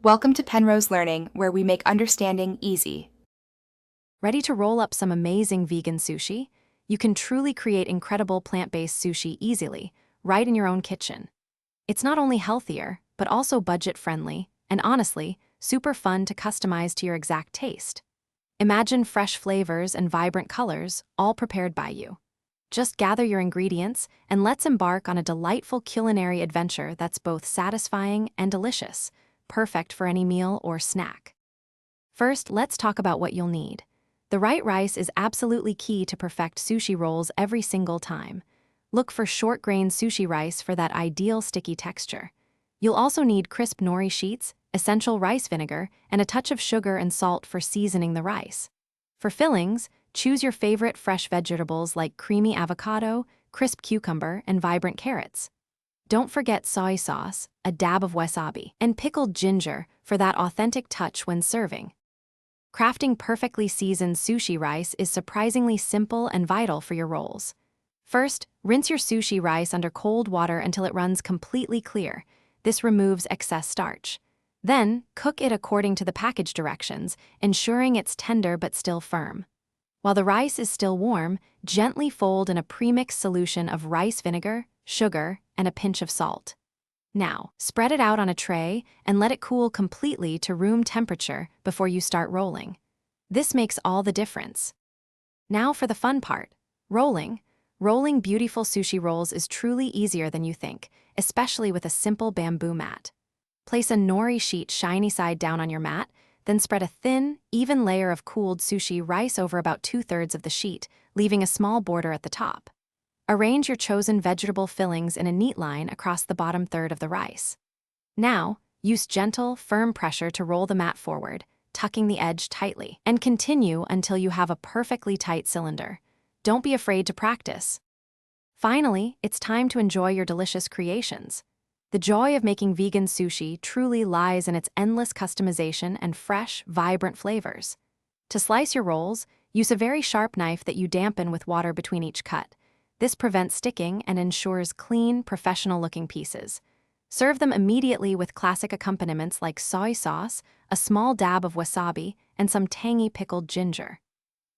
Welcome to Penrose Learning, where we make understanding easy. Ready to roll up some amazing vegan sushi? You can truly create incredible plant-based sushi easily, right in your own kitchen. It's not only healthier, but also budget-friendly, and honestly, super fun to customize to your exact taste. Imagine fresh flavors and vibrant colors, all prepared by you. Just gather your ingredients, and let's embark on a delightful culinary adventure that's both satisfying and delicious, perfect for any meal or snack. First, let's talk about what you'll need. The right rice is absolutely key to perfect sushi rolls every single time. Look for short-grained sushi rice for that ideal sticky texture. You'll also need crisp nori sheets, essential rice vinegar, and a touch of sugar and salt for seasoning the rice. For fillings, choose your favorite fresh vegetables like creamy avocado, crisp cucumber, and vibrant carrots. Don't forget soy sauce, a dab of wasabi, and pickled ginger for that authentic touch when serving. Crafting perfectly seasoned sushi rice is surprisingly simple and vital for your rolls. First, rinse your sushi rice under cold water until it runs completely clear. This removes excess starch. Then, cook it according to the package directions, ensuring it's tender but still firm. While the rice is still warm, gently fold in a premixed solution of rice vinegar, sugar, and a pinch of salt. Now, spread it out on a tray and let it cool completely to room temperature before you start rolling. This makes all the difference. Now for the fun part, rolling. Rolling beautiful sushi rolls is truly easier than you think, especially with a simple bamboo mat. Place a nori sheet shiny side down on your mat, then spread a thin, even layer of cooled sushi rice over about 2/3 of the sheet, leaving a small border at the top. Arrange your chosen vegetable fillings in a neat line across the bottom third of the rice. Now, use gentle, firm pressure to roll the mat forward, tucking the edge tightly, and continue until you have a perfectly tight cylinder. Don't be afraid to practice. Finally, it's time to enjoy your delicious creations. The joy of making vegan sushi truly lies in its endless customization and fresh, vibrant flavors. To slice your rolls, use a very sharp knife that you dampen with water between each cut. This prevents sticking and ensures clean, professional-looking pieces. Serve them immediately with classic accompaniments like soy sauce, a small dab of wasabi, and some tangy pickled ginger.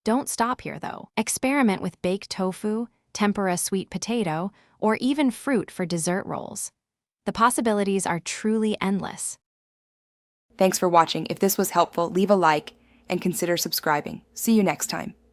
Don't stop here, though. Experiment with baked tofu, tempura sweet potato, or even fruit for dessert rolls. The possibilities are truly endless. Thanks for watching. If this was helpful, leave a like and consider subscribing. See you next time.